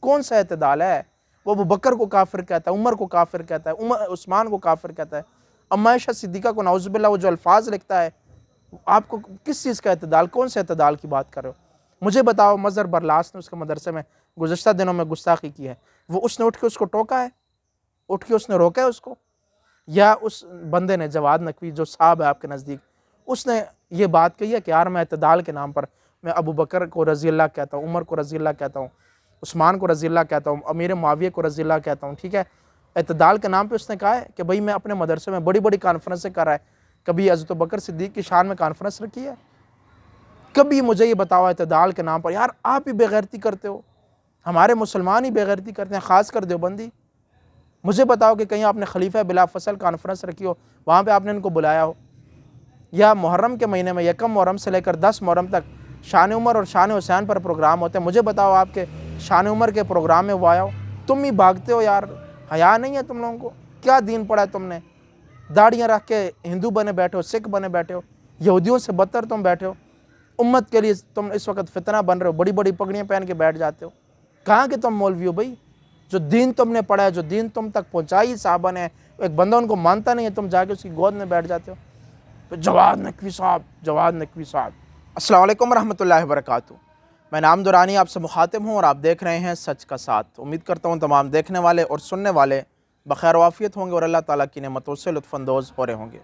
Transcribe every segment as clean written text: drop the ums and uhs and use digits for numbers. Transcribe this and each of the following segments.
कौन सा अतदाल है? वो अबू बकर को काफिर कहता है, उमर को काफिर कहता है, उस्मान को काफिर कहता है, अम्मा आयशा सिद्दीक़ा को नाउज़ुबिल्लाह वो जो अल्फाज लिखता है, आपको किस चीज़ का अतदाल, कौन से अतदाल की बात कर रहे हो? मुझे बताओ। मज़हर बरलास ने उसके मदरसे में गुज़श्ता दिनों में गुस्ताखी की है, वो उसने उठ के उसको टोका है, उठ के उसने रोका है उसको? या उस बंदे ने, जवाद नकवी जो साहब है आपके नज़दीक, उसने ये बात कही है कि यार मैं अतदाल के नाम पर मैं अबू बकर को रज़ी अल्लाह कहता हूँ, उमर को रज़ी अल्लाह कहता हूँ, उस्मान को रज़ी अल्लाह कहता हूँ, अमीर मुआविया को रज़ी अल्लाह कहता हूँ, ठीक है? अतदाल के नाम पे उसने कहा है कि भाई मैं अपने मदरसे में बड़ी बड़ी कॉन्फ्रेंसें कर रहा है। कभी हज़रत बकर सिद्दीक़ की शान में कॉन्फ्रेंस रखी है? कभी मुझे ये बताओ अतदाल के नाम पर। यार आप ही बेगैरती करते हो, हमारे मुसलमान ही बेगैरती करते हैं, ख़ास कर देवबंदी। मुझे बताओ कि कहीं आपने खलीफा बिला फसल कॉन्फ्रेंस रखी हो, वहाँ पे आपने इनको बुलाया हो, या मुहर्रम के महीने में 1 मुहर्रम से लेकर 10 मुहर्रम तक शान उमर और शान हुसैन पर प्रोग्राम होते हैं। मुझे बताओ आपके शान उमर के प्रोग्राम में वो आया हो? तुम ही भागते हो यार, हया नहीं है तुम लोगों को? क्या दीन पढ़ा है तुमने? दाढ़ियाँ रख के हिंदू बने बैठे हो, सिख बने बैठे हो, यहूदियों से बदतर तुम बैठे हो। उम्मत के लिए तुम इस वक्त फितना बन रहे हो, बड़ी बड़ी पगड़ियाँ पहन के बैठ जाते हो। कहाँ के तुम मौलवी हो भाई? जो दीन तुमने पढ़ा है, जो दीन तुम तक पहुँचाई साहबा ने, एक बंदा उनको मानता नहीं है, तुम जाके उसकी गोद में बैठ जाते हो। तो जवाद नकवी साहब, जवाद नकवी साहब। अस्सलाम वालेकुम रहमतुल्लाहि व बरकातुहू। मैं नाम दुरानी आपसे मुखातिब हूँ और आप देख रहे हैं सच का साथ। उम्मीद करता हूँ तमाम देखने वाले और सुनने वाले बखैर वाफ़ियत होंगे और अल्लाह ताला की नेमतों से लुत्फ़अंदोज़ हो रहे होंगे।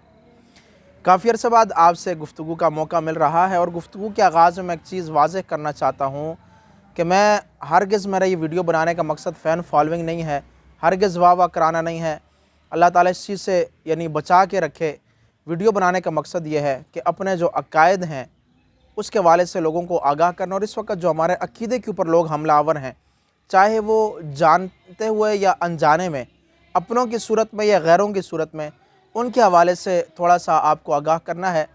काफ़ी अर्से बाद आपसे गुफ्तगू का मौका मिल रहा है और गुफ्तगू के आगाज़ में मैं एक चीज़ वाज़ेह करना चाहता हूँ कि मैं हरगिज़, मेरा ये वीडियो बनाने का मकसद फ़ैन फॉलोइंग नहीं है, हरगिज़ वाह वाह कराना नहीं है। अल्लाह ताला इस चीज़ से यानी बचा के रखे। वीडियो बनाने का मकसद ये है कि अपने जो अकायद हैं उसके हवाले से लोगों को आगाह करना। और इस वक्त जो हमारे अक़ीदे के ऊपर लोग हमलावर हैं, चाहे वो जानते हुए या अनजाने में, अपनों की सूरत में या गैरों की सूरत में, उनके हवाले से थोड़ा सा आपको आगाह करना है।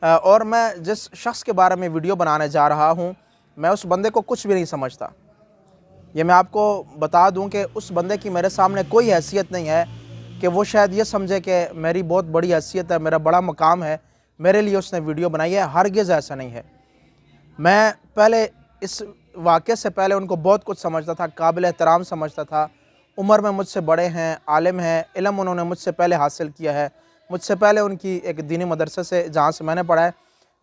और मैं जिस शख्स के बारे में वीडियो बनाने जा रहा हूँ, मैं उस बंदे को कुछ भी नहीं समझता। ये मैं आपको बता दूँ कि उस बंदे की मेरे सामने कोई हैसियत नहीं है कि वो शायद ये समझे कि मेरी बहुत बड़ी हैसियत है, मेरा बड़ा मकाम है, मेरे लिए उसने वीडियो बनाई है। हरगिज़ ऐसा नहीं है। मैं पहले इस वाक़े से पहले उनको बहुत कुछ समझता था, काबिल एहतराम समझता था। उम्र में मुझसे बड़े हैं, आलिम हैं, इल्म उन्होंने मुझसे पहले हासिल किया है, मुझसे पहले उनकी एक दीनी मदरसे से जहाँ से मैंने पढ़ा है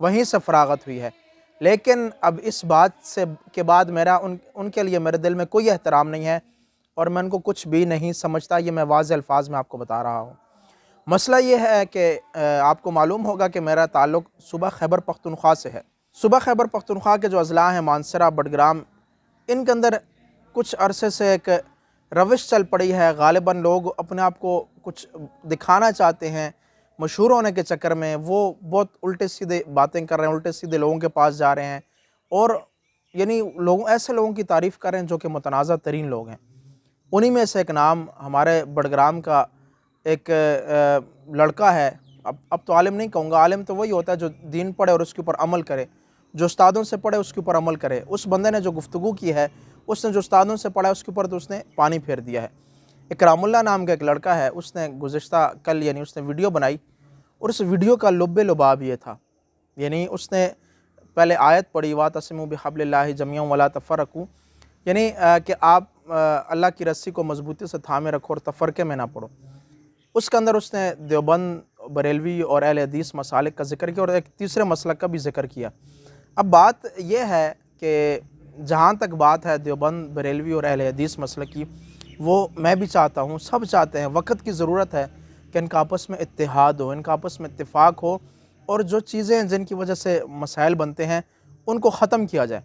वहीं से फ़रागत हुई है। लेकिन अब इस बात से के बाद मेरा उनके लिए मेरे दिल में कोई एहतराम नहीं है और मैं उनको कुछ भी नहीं समझता। ये मैं वाज़ेह अल्फाज में आपको बता रहा हूँ। मसला ये है कि आपको मालूम होगा कि मेरा ताल्लुक़ सूबा खैबर पख्तूनख्वा से है। सूबा खैबर पख्तूनख्वा के जो अज़ला हैं, मानसरा, बडग्राम, इनके अंदर कुछ अरसे से एक रविश चल पड़ी है। ग़ालिबन लोग अपने आप को कुछ दिखाना चाहते हैं, मशहूर होने के चक्कर में वो बहुत उल्टे सीधे बातें कर रहे हैं, उल्टे सीधे लोगों के पास जा रहे हैं और यानी ऐसे लोगों की तारीफ़ कर रहे हैं जो कि मुतनाज़ा तरीन लोग हैं। उन्हीं में से एक नाम हमारे बडग्राम का एक लड़का है। अब तो आलिम नहीं कहूँगा, आलिम तो वही होता है जो दीन पढ़े और उसके ऊपर अमल करे, जो उस्तादों से पढ़े उसके ऊपर अमल करे। उस बंदे ने जो गुफ्तगू की है, उसने जो उस्तादों से पढ़ा है उसके ऊपर तो उसने पानी फेर दिया है। इकरामुल्लाह नाम का एक लड़का है, उसने गुज़श्ता कल यानी उसने वीडियो बनाई और उस वीडियो का लुब्बे लुबाब ये था, यानी उसने पहले आयत पढ़ी, वातसिमू बिहब्लिल्लाहि जमीअन वला तफ़र्रक़ू, यानी कि आप अल्लाह की रस्सी को मजबूती से थामे रखो और तफ़र्क़े में ना पड़ो। उसके अंदर उसने देवबंद, बरेलवी और अहले हदीस मसालिक का ज़िक्र किया और एक तीसरे मसलक का भी ज़िक्र किया। अब बात यह है कि जहाँ तक बात है देवबंद, बरेलवी और अहले हदीस मसलक की, वो मैं भी चाहता हूँ, सब चाहते हैं। वक्त की ज़रूरत है कि इनका आपस में इत्तेहाद हो, इनका आपस में इत्तेफाक हो और जो चीज़ें जिनकी वजह से मसाइल बनते हैं उनको ख़त्म किया जाए।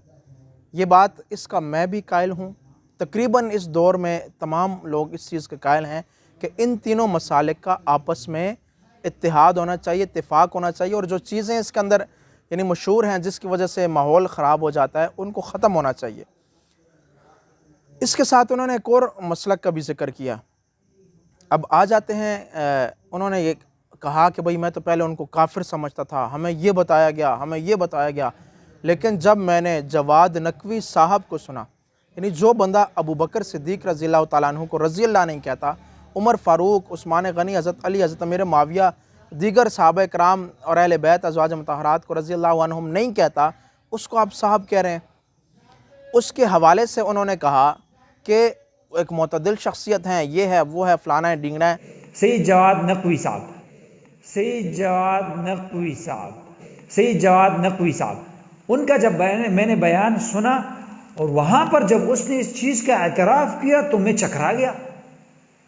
ये बात इसका मैं भी कायल हूँ। तकरीबन इस दौर में तमाम लोग इस चीज़ के कायल हैं कि इन तीनों मसालिक का आपस में इत्तेहाद होना चाहिए, इत्तेफाक होना चाहिए और जो चीज़ें इसके अंदर यानी मशहूर हैं जिसकी वजह से माहौल ख़राब हो जाता है, उनको ख़त्म होना चाहिए। इसके साथ उन्होंने एक और मसलक का भी ज़िक्र किया। अब आ जाते हैं, उन्होंने ये कहा कि भाई मैं तो पहले उनको काफिर समझता था, हमें ये बताया गया, हमें ये बताया गया, लेकिन जब मैंने जवाद नकवी साहब को सुना, यानी जो बंदा अबू बकर सिद्दीक़ रज़ी अल्लाह तआला अन्हु को रज़ी अल्लाह नहीं कहता, उमर फ़ारूक, उस्मान गनी, हज़रत अली, हज़रत अमीर मुआविया, दीगर सहाबा कराम और अहले बैत अज़वाज मुतहरात को रज़ी अल्लाह अन्हुम नहीं कहता, उसको आप साहब कह रहे हैं। उसके हवाले से उन्होंने कहा कि एक मुतदिल शख्सियत हैं, ये है वो है फलाना है ढींगना है। सईद जवाद नकवी साहब, सईद जवाद नकवी साहब, सईद जवाद नकवी साहब, उनका जब मैंने बयान सुना और वहाँ पर जब उसने इस चीज़ का एतराफ़ किया तो मैं चकरा गया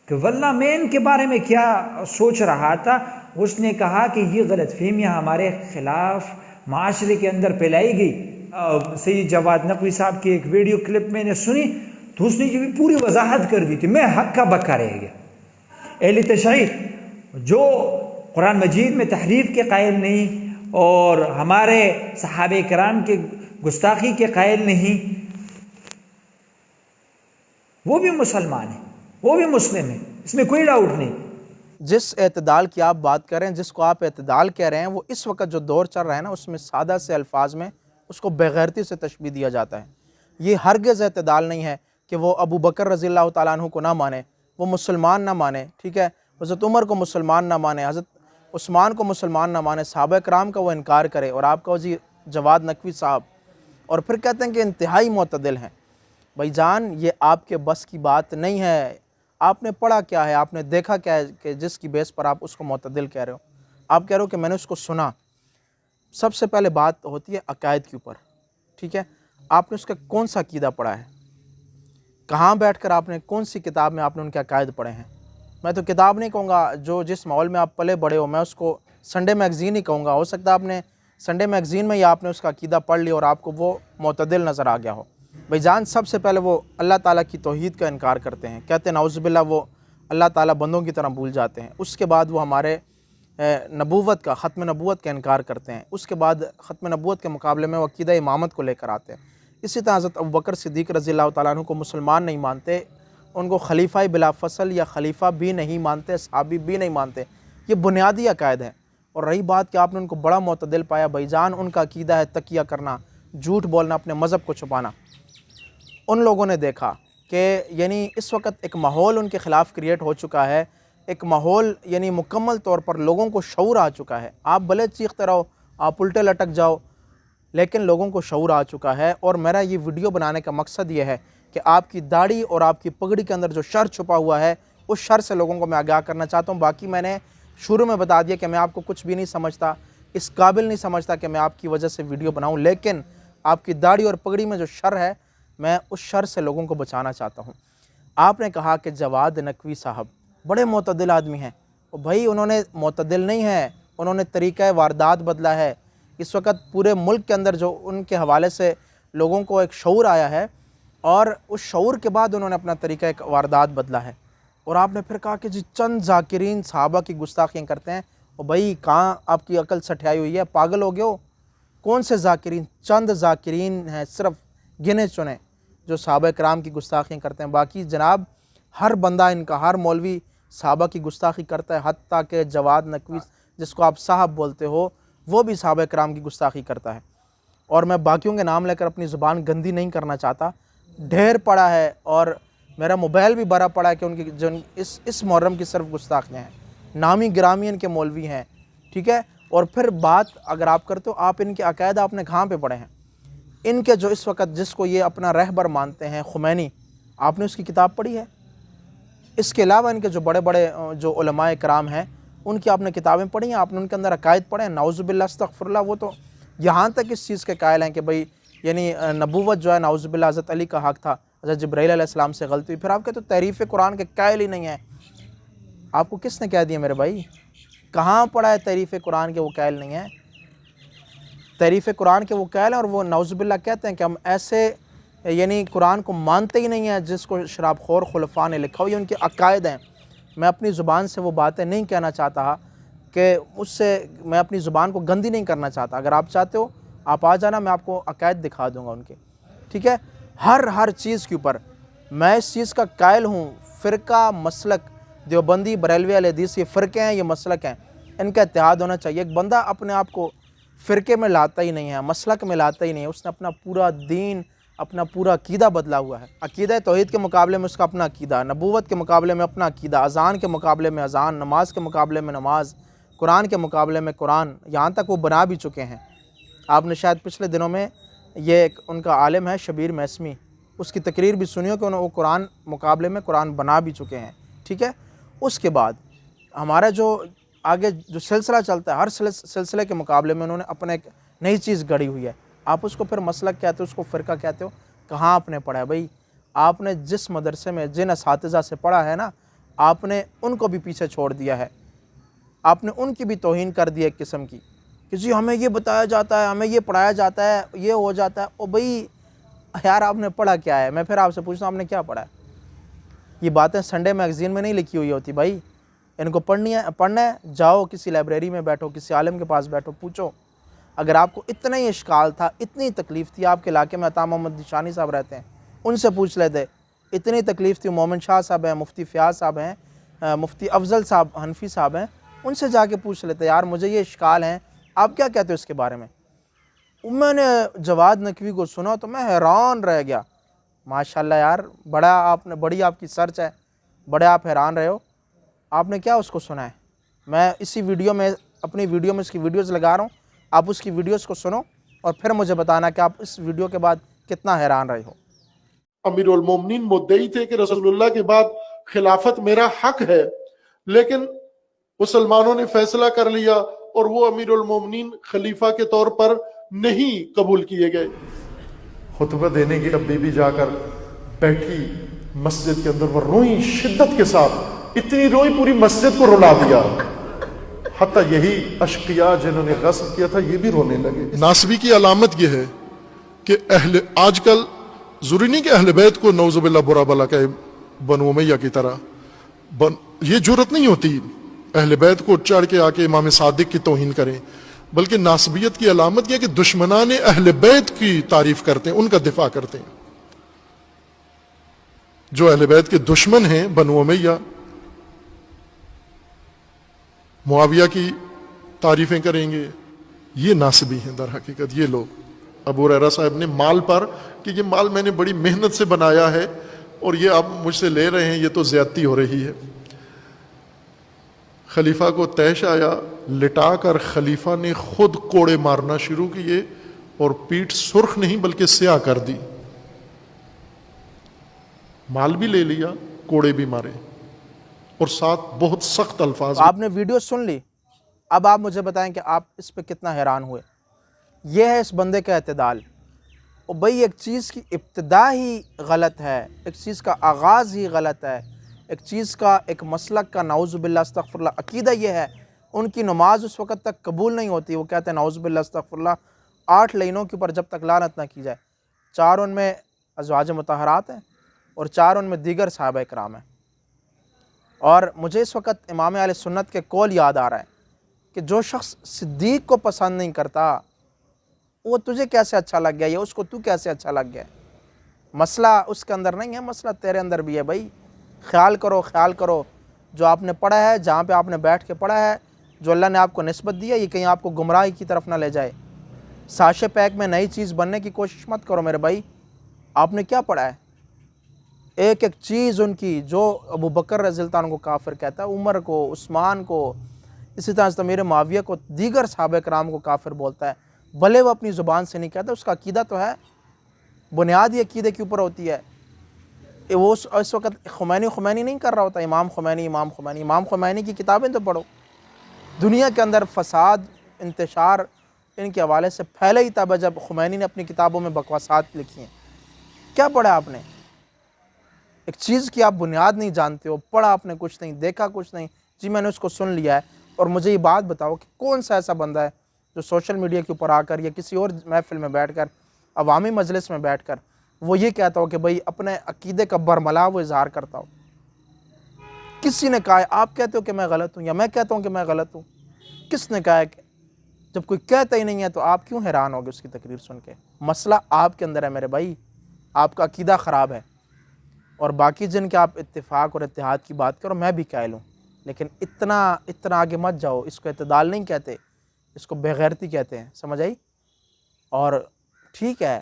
कि वल्लाह मैं इनके बारे में क्या सोच रहा था। उसने कहा कि ये गलतफहमियाँ हमारे ख़िलाफ़ माशरे के अंदर फैलाई गई। सईद जवाद नकवी साहब की एक वीडियो क्लिप मैंने सुनी तो उसने ये भी पूरी वजाहत कर दी थी, मैं हक्का बक्का रह गया। अहले तशरीह जो कुरान मजीद में तहरीफ के कायल नहीं और हमारे सहाबे किराम के गुस्ताखी के कायल नहीं, वो भी मुसलमान है, वो भी मुस्लिम है, इसमें कोई डाउट नहीं। जिस एतदाल की आप बात कर रहे हैं, जिसको आप एतदाल कह रहे हैं, वो इस वक्त जो दौर चल रहा है ना, उसमें सादा से अल्फाज में उसको बेगैरती से तशबीह दिया जाता है। ये हरगिज़ एतदाल नहीं है कि वो अबू बकर रज़ियल्लाहु ताला अन्हु को ना माने, वो मुसलमान ना माने, ठीक है, हज़रत उमर को मुसलमान ना माने, हज़रत उस्मान को मुसलमान ना माने, सहाबा कराम का वो इनकार करे, और आपका जी जवाद नकवी साहब, और फिर कहते हैं कि इंतहाई मुतदिल हैं। भाईजान, ये आपके बस की बात नहीं है। आपने पढ़ा क्या है, आपने देखा क्या है कि जिसकी बेस पर आप उसको मुतदिल कह रहे हो? आप कह रहे हो कि मैंने उसको सुना। सबसे पहले बात होती है अकायद के ऊपर, ठीक है। आपने उसका कौन सा अकीदा पढ़ा है? कहाँ बैठकर आपने, कौन सी किताब में आपने उनके अकायद पढ़े हैं? मैं तो किताब नहीं कहूँगा, जो जिस माहौल में आप पले बड़े हो, मैं उसको संडे मैगज़ीन ही कहूँगा। हो सकता है आपने संडे मैगज़ीन में ही आपने उसका अकीदा पढ़ लिया और आपको वो मुतदिल नज़र आ गया हो। भाईजान, सबसे पहले वो अल्लाह ताला की तौहीद का इनकार करते हैं, कहते हैं नाउज़ुबिल्लाह वो अल्लाह ताला बंदों की तरह भूल जाते हैं। उसके बाद वो हमारे नबूवत का, ख़त्म नबूवत का इनकार करते हैं। उसके बाद ख़त्म नबूवत के मुकाबले में वो अक़ीदा इमामत को लेकर आते हैं। इसी तरह हज़रत अबू बकर सिद्दीक़ रज़ियल्लाहु ताला अन्हु को मुसलमान नहीं मानते, उनको खलीफा बिला फ़सल या खलीफा भी नहीं मानते, सहाबी भी नहीं मानते। ये बुनियादी अकायद है। और रही बात कि आपने उनको बड़ा मुतदिल पाया, भाईजान उनका अक़ीदा है तकिया करना, झूठ बोलना, अपने मज़हब को छुपाना। उन लोगों ने देखा कि यानी इस वक्त एक माहौल उनके ख़िलाफ़ क्रिएट हो चुका है, एक माहौल यानी मुकम्मल तौर पर लोगों को शऊर आ चुका है। आप भले चीखते रहो, आप उल्टे लटक जाओ, लेकिन लोगों को शऊर आ चुका है। और मेरा ये वीडियो बनाने का मकसद ये है कि आपकी दाढ़ी और आपकी पगड़ी के अंदर जो शर छुपा हुआ है, उस शर से लोगों को मैं आगाह करना चाहता हूँ। बाकी मैंने शुरू में बता दिया कि मैं आपको कुछ भी नहीं समझता, इस काबिल नहीं समझता कि मैं आपकी वजह से वीडियो बनाऊँ, लेकिन आपकी दाढ़ी और पगड़ी में जो शर है, मैं उस शर से लोगों को बचाना चाहता हूँ। आपने कहा कि जवाद नकवी साहब बड़े मुतदिल आदमी हैं, और भाई उन्होंने मुतदिल नहीं है, उन्होंने तरीक़ा वारदात बदला है। इस वक्त पूरे मुल्क के अंदर जो उनके हवाले से लोगों को एक शऊर आया है, और उस शऊर के बाद उन्होंने अपना तरीक़ा एक वारदात बदला है। और आपने फिर कहा कि जी चंद ज़ाकिरीन सहाबा की गुस्ताखियाँ करते हैं। और भाई कहाँ आपकी अकल सठियाई हुई है, पागल हो गए हो? कौन से ज़ाकिरीन? चंद ज़ाकिरीन हैं, सिर्फ गिने चुने, जो सहाबा कराम की गुस्ताखियाँ करते हैं। बाकी जनाब हर बंदा इनका, हर मौलवी सहाबा की गुस्ताखी करता है, हत्ता के जवाद नकवी जिसको आप साहब बोलते हो, वो भी सहाबा कराम की गुस्ताखी करता है। और मैं बाकियों के नाम लेकर अपनी ज़ुबान गंदी नहीं करना चाहता। ढेर पड़ा है और मेरा मोबाइल भी भरा पड़ा है कि उनकी जो इस मुहर्रम की सिर्फ गुस्ताखियाँ हैं, नामी गिरामी इनके मौलवी हैं, ठीक है। और फिर बात अगर आप करते हो, आप इनके अकायद आपने कहाँ पे पढ़े हैं? इनके जो इस वक्त जिसको ये अपना रहबर मानते हैं, खुमैनी, आपने उसकी किताब पढ़ी है? इसके अलावा इनके जो बड़े बड़े जो उलमाए कराम हैं, उनकी आपने किताबें पढ़ी हैं? आपने उनके अंदर अकायद पढ़े हैं? नाउज़ुबिल्लाह अस्तग़फिरुल्लाह, वो तो यहाँ तक इस चीज़ के कायल हैं कि भाई यानी नबूवत जो है नाउज़ुबिल्लाह हज़रत अली का हक़ था, हज़रत जिब्राईल अलैहिस्सलाम से गलती हुई। फिर आप कहते हो तहरीफ़ कुरान के कायल ही नहीं है। आपको किसने कह दिया मेरे भाई? कहाँ पढ़ा है तहरीफ़ कुरान के वो कायल नहीं है? तहरीफ़ कुरान के वो कायल हैं, और वो नाउज़ुबिल्लाह कहते हैं कि हम ऐसे यानी कुरान को मानते ही नहीं हैं जिसको शराबखोर खुलफा ने लिखा हो। ये उनके अकायद हैं। मैं अपनी ज़ुबान से वो बातें नहीं कहना चाहता कि उससे मैं अपनी ज़ुबान को गंदी नहीं करना चाहता। अगर आप चाहते हो आप आ जाना, मैं आपको अकायद दिखा दूँगा उनके, ठीक है। हर चीज़ के ऊपर मैं इस चीज़ का कायल हूँ। फ़िरका, मसलक, देवबंदी, बरेलवी, अहले हदीस, ये फ़िरके हैं, ये मसलक हैं, इनका इत्तेहाद होना चाहिए। एक बंदा अपने आप को फ़िरके में लाता ही नहीं है, मसलक में लाता ही नहीं है, उसने अपना पूरा दीन, अपना पूरा अकीदा बदला हुआ है। अकीदा तौहीद के मुकाबले में उसका अपना अकीदा, नबूवत के मुकाबले में अपना अकीदा, अज़ान के मुकाबले में अज़ान, नमाज के मुकाबले में नमाज, कुरान के मुकाबले में कुरान, यहाँ तक वो बना भी चुके हैं। आपने शायद पिछले दिनों में ये एक उनका आलिम है शबीर मैसमी, उसकी तकरीर भी सुनियो कि उन्होंने वो कुरान मुकाबले में कुरान बना भी चुके हैं, ठीक है। उसके बाद हमारा जो आगे जो सिलसिला चलता है, हर सिलसिले के मुकाबले में उन्होंने अपने एक नई चीज़ गढ़ी हुई है। आप उसको फिर मसलक कहते हो, उसको फ़िरका कहते हो। कहाँ आपने पढ़ा है भाई? आपने जिस मदरसे में जिन असातिज़ा से पढ़ा है ना, आपने उनको भी पीछे छोड़ दिया है। आपने उनकी भी तौहीन कर दी एक किस्म की कि जी हमें ये बताया जाता है, हमें ये पढ़ाया जाता है, ये हो जाता है। ओ भाई यार, आपने पढ़ा क्या है? मैं फिर आपसे पूछता हूँ, आपने क्या पढ़ा है? ये बातें संडे मैगज़ीन में नहीं लिखी हुई होती भाई। इनको पढ़ना है, जाओ किसी लाइब्रेरी में बैठो, किसी आलिम के पास बैठो, पूछो। अगर आपको इतना ही इश्काल था, इतनी तकलीफ़ थी, आपके इलाके में अता मोहम्मद निशानी साहब रहते हैं, उनसे पूछ लेते। इतनी तकलीफ़ थी, मोमिन शाह साहब हैं, मुफ्ती फ़याज़ साहब हैं, मुफ्ती अफजल साहब हनफी साहब हैं, उनसे जाके पूछ लेते, यार मुझे ये इश्काल हैं, आप क्या कहते हो इसके बारे में? मैंने जवाद नकवी को सुना तो मैं हैरान रह गया। माशाल्लाह यार, बड़ी आपकी सर्च है, बड़े आप हैरान रहे हो। आपने क्या उसको सुना है? मैं इसी वीडियो में, अपनी वीडियो में इसकी वीडियोज़ लगा रहा हूँ, आप उसकी वीडियोज़ को सुनो और फिर मुझे बताना कि आप इस वीडियो के बाद कितना हैरान रहे हो। अमीरुल मोमिनीन मुद्दई थे कि रसूलुल्लाह के बाद खिलाफत मेरा हक है, लेकिन मुसलमानों ने फैसला कर लिया और वो अमीरुल मोमिनीन खलीफा के तौर पर नहीं कबूल किए गए। खुतबा देने की जब बीबी जाकर बैठी मस्जिद के अंदर, वो रोई शिद्दत के साथ, इतनी रोई पूरी मस्जिद को रुला दिया। हत्ता यही अशकिया जिन्होंने गस्ब किया था ये भी रोने लगे। नासबी की अलामत यह है कि आजकल जरूरी नहीं कि अहले बैत को नौजुबिल्लाह बुरा भला कहे बनु उमैया की तरह, ये जुर्रत नहीं होती अहले बैत को चढ़ के आके इमाम सादिक की तौहीन करें, बल्कि नासबियत की अलामत यह कि दुश्मनाने अहले बैत की तारीफ करते हैं, उनका दिफा करते हैं। जो अहले बैत के दुश्मन हैं, बनु उमैया, मुआविया की तारीफें करेंगे, ये नासबी हैं दर हकीकत। ये लोग अबू हुरैरा साहब ने माल पर कि ये माल मैंने बड़ी मेहनत से बनाया है और ये आप मुझसे ले रहे हैं, ये तो ज्यादती हो रही है। खलीफा को तैश आया, लिटाकर खलीफा ने खुद कोड़े मारना शुरू किए और पीठ सुर्ख नहीं बल्कि स्याह कर दी। माल भी ले लिया, कोड़े भी मारे और साथ बहुत सख्त अल्फाज। आपने वीडियो सुन ली, अब आप मुझे बताएं कि आप इस पे कितना हैरान हुए। यह है इस बंदे का एतदाल। और भाई एक चीज़ की इब्तिदा ही गलत है, एक चीज़ का आगाज़ ही गलत है, एक चीज़ का, एक मसलक का नाउज़ुबिल्लाह अस्तग़फ़िरुल्लाह अक़ीदा ये है। उनकी नमाज उस वक़्त तक कबूल नहीं होती, वो कहते हैं नाउज़ुबिल्लाह अस्तग़फ़िरुल्लाह, 8 लाइनों के ऊपर जब तक लानत ना की जाए। 4 उनमें अज़वाज मुतहरात हैं और 4 उनमें दीगर सहाबा इकराम हैं। और मुझे इस वक़्त इमाम अहले सुन्नत के कौल याद आ रहा है कि जो शख्स सिद्दीक़ को पसंद नहीं करता, वो तुझे कैसे अच्छा लग गया, या उसको तू कैसे अच्छा लग गया? मसला उसके अंदर नहीं है, मसला तेरे अंदर भी है भाई। ख्याल करो जो आपने पढ़ा है, जहाँ पे आपने बैठ के पढ़ा है, जो अल्लाह ने आपको निस्बत दी है, ये कहीं आपको गुमराही की तरफ ना ले जाए। साशे पैक में नई चीज़ बनने की कोशिश मत करो मेरे भाई। आपने क्या पढ़ा है? एक एक चीज़ उनकी, जो अबू बकर रज़ियल्लाहु अन्हु को काफिर कहता है, उमर को, उस्मान को, इसी तरह से मेरे मुआविया को, दीगर सहाबा कराम को काफिर बोलता है। भले वो अपनी ज़ुबान से नहीं कहता, उसका अकीदा तो है, बुनियाद ही अकीदे के ऊपर होती है। वो इस वक्त खुमैनी नहीं कर रहा होता, इमाम खुमैनी की किताबें तो पढ़ो। दुनिया के अंदर फसाद, इंतशार इनके हवाले से फैले ही तब जब खुमैनी ने अपनी किताबों में बकवासात लिखी हैं। क्या पढ़ा आपने? एक चीज़ की आप बुनियाद नहीं जानते हो, पढ़ा आपने कुछ नहीं, देखा कुछ नहीं। जी मैंने उसको सुन लिया है। और मुझे ये बात बताओ कि कौन सा ऐसा बंदा है जो सोशल मीडिया के ऊपर आकर या किसी और महफिल में बैठकर, अवामी मजलिस में बैठकर वो ये कहता हो कि भाई अपने अकीदे का बरमला वो इजहार करता हो? किसी ने कहा है? आप कहते हो कि मैं गलत हूँ या मैं कहता हूँ कि मैं गलत हूँ? किसने कहा है? कि जब कोई कहता ही नहीं है तो आप क्यों हैरान होगे उसकी तकरीर सुन के? मसला आपके अंदर है मेरे भाई, आपका अकीदा ख़राब है। और बाकी जिनके आप इत्तेफाक और इत्तेहाद की बात करो, मैं भी कायल हूँ, लेकिन इतना आगे मत जाओ। इसको इत्तेदाल नहीं कहते, इसको बेगैरती कहते हैं, समझ आई? और ठीक है,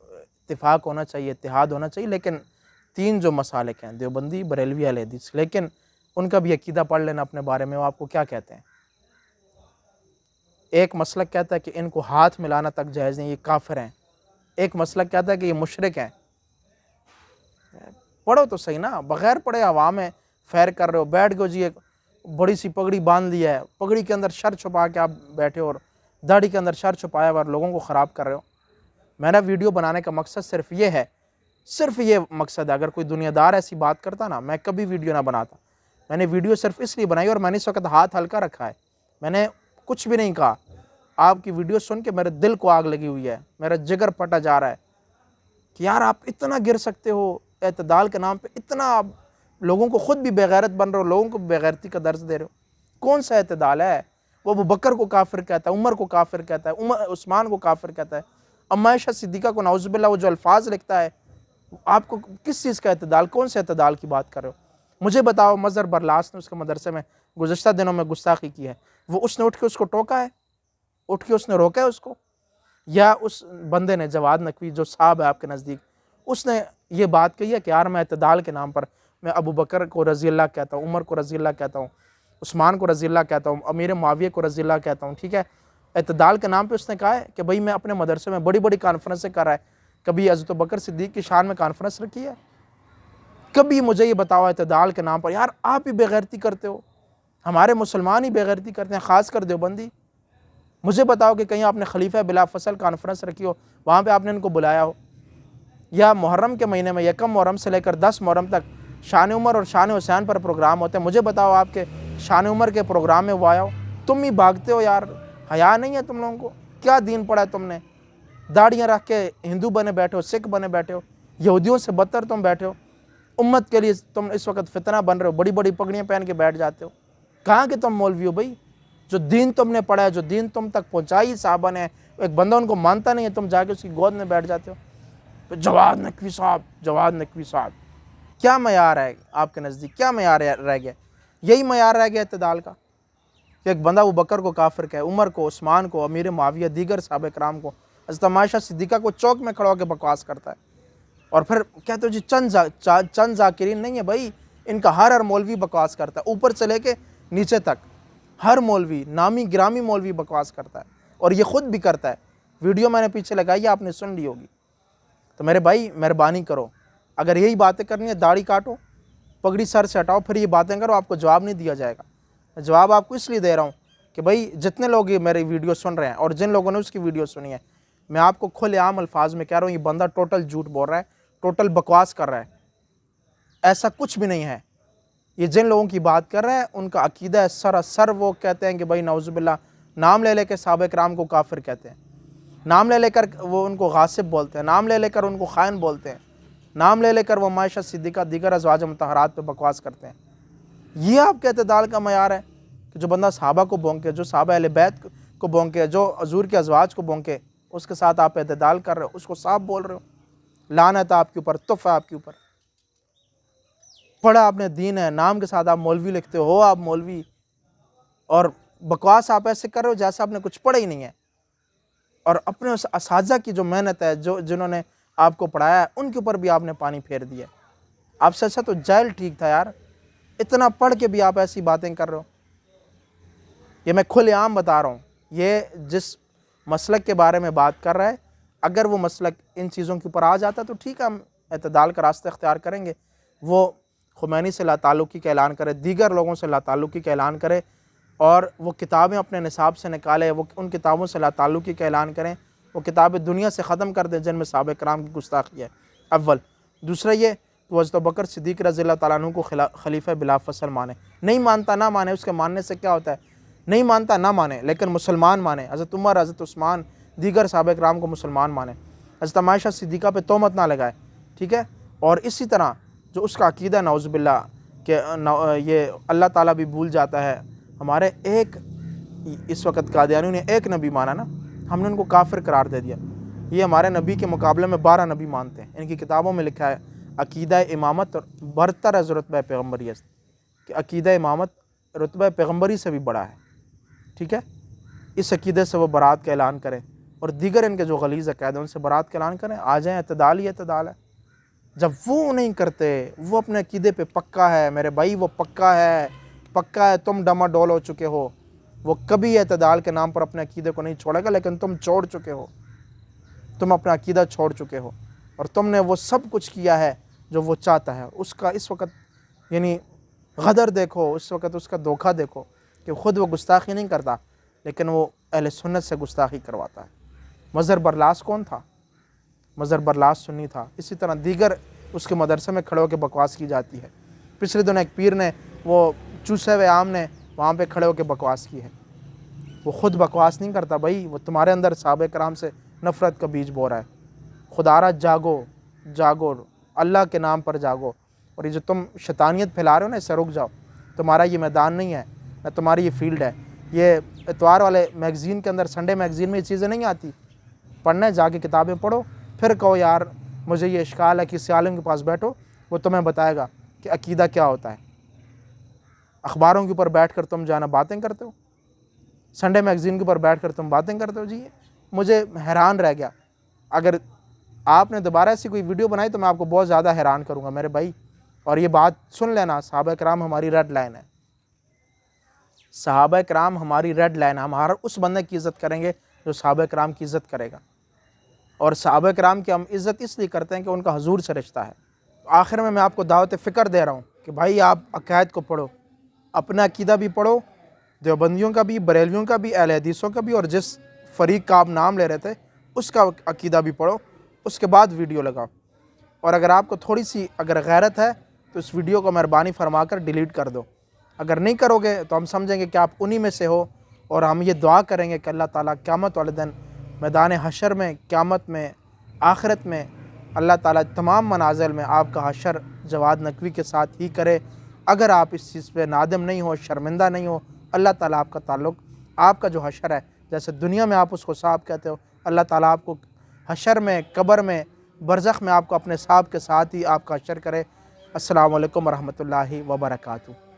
इत्तेफाक होना चाहिए, इत्तेहाद होना चाहिए, लेकिन 3 जो मसालिक हैं, देवबंदी, बरेलवी, अहले हदीस, लेकिन उनका भी अकीदा पढ़ लेना अपने बारे में। वो आपको क्या कहते हैं? एक मसलक कहता है कि इनको हाथ मिलाना तक जायज़ नहीं, ये काफिर हैं। एक मसलक कहता है कि ये मुशरिक हैं। पढ़ो तो सही ना, बगैर पढ़े हवा में फैर कर रहे हो, बैठ गए जी एक बड़ी सी पगड़ी बांध लिया है, पगड़ी के अंदर शर छुपा के आप बैठे हो और दाढ़ी के अंदर शर छुपाया हुआ और लोगों को ख़राब कर रहे हो। मेरा वीडियो बनाने का मकसद सिर्फ ये है, सिर्फ ये मकसद है। अगर कोई दुनियादार ऐसी बात करता ना, मैं कभी वीडियो ना बनाता। मैंने वीडियो सिर्फ इसलिए बनाई और मैंने इस वक्त हाथ हल्का रखा है, मैंने कुछ भी नहीं कहा। आपकी वीडियो सुन के मेरे दिल को आग लगी हुई है, मेरा जिगर फटा जा रहा है कि यार आप इतना गिर सकते हो एतदाल के नाम पे, इतना आप लोगों को खुद भी बेगैरत बन रहे हो, लोगों को बेगैरती का दर्ज दे रहे हो। कौन सा एतदाल है? वो अबू बकर को काफिर कहता है, उमर को काफिर कहता है, उस्मान को काफिर कहता है, अम्मा आयशा सिद्दीका को नाउज़ुबिल्लाह वो जो अल्फाज लिखता है। आपको किस चीज़ का एतदाल, कौन से एतदाल की बात कर रहे हो? मुझे बताओ। मज़हर बरलास ने उसके मदरसे में गुज़श्ता दिनों में गुस्ताखी की है, वो उसने उठ के उसको टोका है, उठ के उसने रोका है उसको? या उस बंदे ने, जवाद नकवी जो साहब है आपके नज़दीक, उसने ये बात कही है कि यार मैं एतदाल के नाम पर मैं अबू बकर को रज़ी अल्लाह कहता हूँ, उमर को रज़ी अल्लाह कहता हूँ, उस्मान को रज़ी अल्लाह कहता हूँ, अमीर मुआविया को रज़ी अल्लाह कहता हूँ, ठीक है? एतदाल के नाम पे उसने कहा है कि भाई मैं अपने मदरसे में बड़ी बड़ी कॉन्फ्रेंसें कर रहा है। कभी हज़रत बकर सिद्दीक़ की शान में कॉन्फ्रेंस रखी है? कभी मुझे ये बताओ एतदाल के नाम पर। यार आप ही बेगैरती करते हो, हमारे मुसलमान ही बेगैरती करते हैं, ख़ास कर देवबंदी। मुझे बताओ कि कहीं आपने खलीफा बिला फसल कॉन्फ्रेंस रखी हो, वहाँ पे आपने इनको बुलाया हो? या मुहर्रम के महीने में 1 मुहर्रम से लेकर 10 मुहर्रम तक शान उमर और शान हुसैन पर प्रोग्राम होते हैं, मुझे बताओ आपके शान उमर के प्रोग्राम में वो आया हो? तुम ही भागते हो यार, हया नहीं है तुम लोगों को? क्या दीन पड़ा है तुमने? दाढ़ियाँ रख के हिंदू बने बैठे हो, सिख बने बैठे हो, यहूदियों से बदतर तुम बैठे हो। उम्मत के लिए तुम इस वक्त फितना बन रहे हो, बड़ी बड़ी पगड़ियाँ पहन के बैठ जाते हो। कहाँ के तुम मौलवी हो भाई? जो दीन तुमने पढ़ा है, जो दीन तुम तक पहुँचाई साहबा ने, एक बंदा उनको मानता नहीं है, तुम जाके उसकी गोद में बैठ जाते हो। तो जवाद नकवी साहब, जवाद नकवी साहब, क्या मयार है आपके नज़दीक? क्या मयार रह गया? यही मयार रह गया एतदाल का कि एक बंदा अबू बकर को काफिर कहे, उमर को, उस्मान को, अमीर मुआविया, दीगर साहब कराम को, हज़रत अम्मा आयशा सिद्दीका को चौक में खड़ा होकर बकवास करता है। और फिर कहते हो जी चंद जाकिरीन नहीं है भाई, इनका हर मौलवी बकवास करता है, ऊपर से लेके नीचे तक हर मौलवी, नामी गिरामी मौलवी बकवास करता है, और ये ख़ुद भी करता है। वीडियो मैंने पीछे लगाई है, आपने सुन ली होगी। तो मेरे भाई मेहरबानी करो, अगर यही बातें करनी है, दाढ़ी काटो, पगड़ी सर से हटाओ, फिर ये बातें करो, आपको जवाब नहीं दिया जाएगा। मैं जवाब आपको इसलिए दे रहा हूँ कि भाई जितने लोग ये मेरी वीडियो सुन रहे हैं और जिन लोगों ने उसकी वीडियो सुनी है, मैं आपको खुलेआम अल्फाज में कह रहा हूँ, ये बंदा टोटल झूठ बोल रहा है, टोटल बकवास कर रहा है। ऐसा कुछ भी नहीं है। ये जिन लोगों की बात कर रहा है उनका अकीदा है सरासर, वो कहते हैं कि भाई नाउज़ुबिल्लाह, नाम ले लेकर साहबा कराम को काफिर कहते हैं, नाम ले लेकर वो उनको गासिब बोलते हैं, नाम ले लेकर उनको खाइन बोलते हैं, नाम ले लेकर वो अम्मा आयशा सिद्दीका दीगर अज़वाज मुतहरात पे बकवास करते हैं। ये आपके एतदाल का मयार है कि जो बंदा सहाबा को भोंके, जो सहाबा अहले बैत को भोंके, जो हज़ूर के अज़वाज को भोंके, उसके साथ आप एतदाल कर रहे हो, उसको साफ बोल रहे हो। लानत आपके ऊपर, तुफ़ आपके ऊपर। पढ़ा आपने दीन है, नाम के साथ आप मौलवी लिखते हो आप मौलवी, और बकवास आप ऐसे कर रहे हो जैसे आपने कुछ पढ़ा ही नहीं है। और अपने उस असातिज़ा की जो मेहनत है, जो जिन्होंने आपको पढ़ाया है, उनके ऊपर भी आपने पानी फेर दिया। आपसे अच्छा तो जाहिल ठीक था यार, इतना पढ़ के भी आप ऐसी बातें कर रहे हो। ये मैं खुलेआम बता रहा हूँ, ये जिस मसलक के बारे में बात कर रहा है, अगर वो मसलक इन चीज़ों के ऊपर आ जाता तो ठीक है, हम एतदाल का रास्ता इख्तियार करेंगे। वो खुमैनी से लाताल्लुकी का ऐलान करे, दीगर लोगों से लाताल्लुकी का ऐलान करे, और वो किताबें अपने निसाब से निकाले, वो उन किताबों से लाताल्लुकी का ऐलान करें, वो किताबें दुनिया से ख़त्म कर दें जिनमें सहाबा कराम की गुस्ताखी है। अव्वल। दूसरा ये कि हज़रत बकर सिद्दीक़ रज़ी अल्लाह तआला अन्हु को खलीफा बिला फसल माने। नहीं मानता ना माने, उसके मानने से क्या होता है? नहीं मानता ना माने, लेकिन मुसलमान माने। हज़रत उमर, हज़रत उस्मान, दीगर सहाबा कराम को मुसलमान माने। हज़रत अम्मा आयशा सिद्दीक़ा पे तोहमत ना लगाए, ठीक है? और इसी तरह जो उसका अकीदा नाउज़ुबिल्लाह कि ये अल्लाह ताला भी भूल जाता है। हमारे एक इस वक्त कादियानियों ने एक नबी माना ना, हमने उनको काफिर करार दे दिया। ये हमारे नबी के मुकाबले में 12 नबी मानते हैं। इनकी किताबों में लिखा है अकीदा इमामत और बरतर है रुतबा पैगम्बरी, कि अकीदा इमामत रुतबा पैगम्बरी से भी बड़ा है, ठीक है? इस अकीदे से वो बरात का ऐलान करें, और दीगर इनके जो गलीज़ अक़ायद हैं उनसे बरात का ऐलान करें। आ जाएँ, एतदाल ही एतदाल है। जब वो नहीं करते, वो अपने अकीदे पे पक्का है मेरे भाई, वो पक्का है, पक्का है। तुम डमाडोल हो चुके हो, वो कभी एतदाल के नाम पर अपने अकीदे को नहीं छोड़ेगा, लेकिन तुम छोड़ चुके हो, तुम अपना अकीदा छोड़ चुके हो, और तुमने वो सब कुछ किया है जो वो चाहता है। उसका इस वक्त यानी गदर देखो, उस वक्त उसका धोखा देखो कि ख़ुद वो गुस्ताखी नहीं करता लेकिन वो अहले सुन्नत से गुस्ताखी करवाता है। मज़हर बरलास कौन था? मज़हर बरलास सुन्नी था। इसी तरह दीगर उसके मदरसे में खड़े होकर बकवास की जाती है। पिछले दिनों एक पीर ने वो चूसे हुए आम ने वहाँ पे खड़े होकर बकवास की है। वो ख़ुद बकवास नहीं करता भाई, वो तुम्हारे अंदर सहाबे कराम से नफ़रत का बीज बो रहा है। खुदारा जागो जागो, अल्लाह के नाम पर जागो, और ये जो तुम शैतानियत फैला रहे हो ना, इससे रुक जाओ। तुम्हारा ये मैदान नहीं है, ना तुम्हारी ये फील्ड है। ये इतवार वाले मैगज़ीन के अंदर, संडे मैगज़ीन में ये चीज़ें नहीं आती। पढ़ने जाके किताबें पढ़ो, फिर कहो यार मुझे ये इश्काल है, किसी आलिम के पास बैठो, वो तुम्हें बताएगा कि अकीदा क्या होता है। अखबारों के ऊपर बैठ कर तुम जाना बातें करते हो, संडे मैगज़ीन के ऊपर बैठ कर तुम बातें करते हो। जी मुझे हैरान रह गया। अगर आपने दोबारा ऐसी कोई वीडियो बनाई तो मैं आपको बहुत ज़्यादा हैरान करूँगा मेरे भाई। और ये बात सुन लेना, सहाबा कराम हमारी रेड लाइन है। सहाबा कराम हमारी रेड लाइन है। हम हर उस बंदे की इज़्ज़त करेंगे जो सहाबा कराम की इज़्ज़त करेगा। और सहाबा कराम की हम इज़्ज़त इसलिए करते हैं कि उनका हुजूर से रिश्ता है। आखिर में मैं आपको दावत फ़िक्र दे रहा हूँ कि भाई आप अक़ायद को पढ़ो, अपना अकीदा भी पढ़ो, देवबंदियों का भी, बरेलवियों का भी, अहले हदीसों का भी, और जिस फ़रीक का आप नाम ले रहे थे उसका अकीदा भी पढ़ो, उसके बाद वीडियो लगाओ। और अगर आपको थोड़ी सी अगर गैरत है तो इस वीडियो को मेहरबानी फरमा कर डिलीट कर दो। अगर नहीं करोगे तो हम समझेंगे कि आप उन्हीं में से हो, और हम ये दुआ करेंगे कि अल्लाह ताला क़यामत वाले दिन मैदान हशर में, क़यामत में, आखिरत में अल्लाह ताला तमाम मनाज़िल में आपका हशर जवाद नकवी के साथ ही करे। अगर आप इस चीज़ पे नादिम नहीं हो, शर्मिंदा नहीं हो, अल्लाह ताला आपका ताल्लुक़, आपका जो हशर है, जैसे दुनिया में आप उसको साहब कहते हो, अल्लाह ताला आपको हशर में, कब्र में, बरज़ख में आपको अपने साहब के साथ ही आपका हशर करे। अस्सलामु अलैकुम रहमतुल्लाहि व बरकातुहू।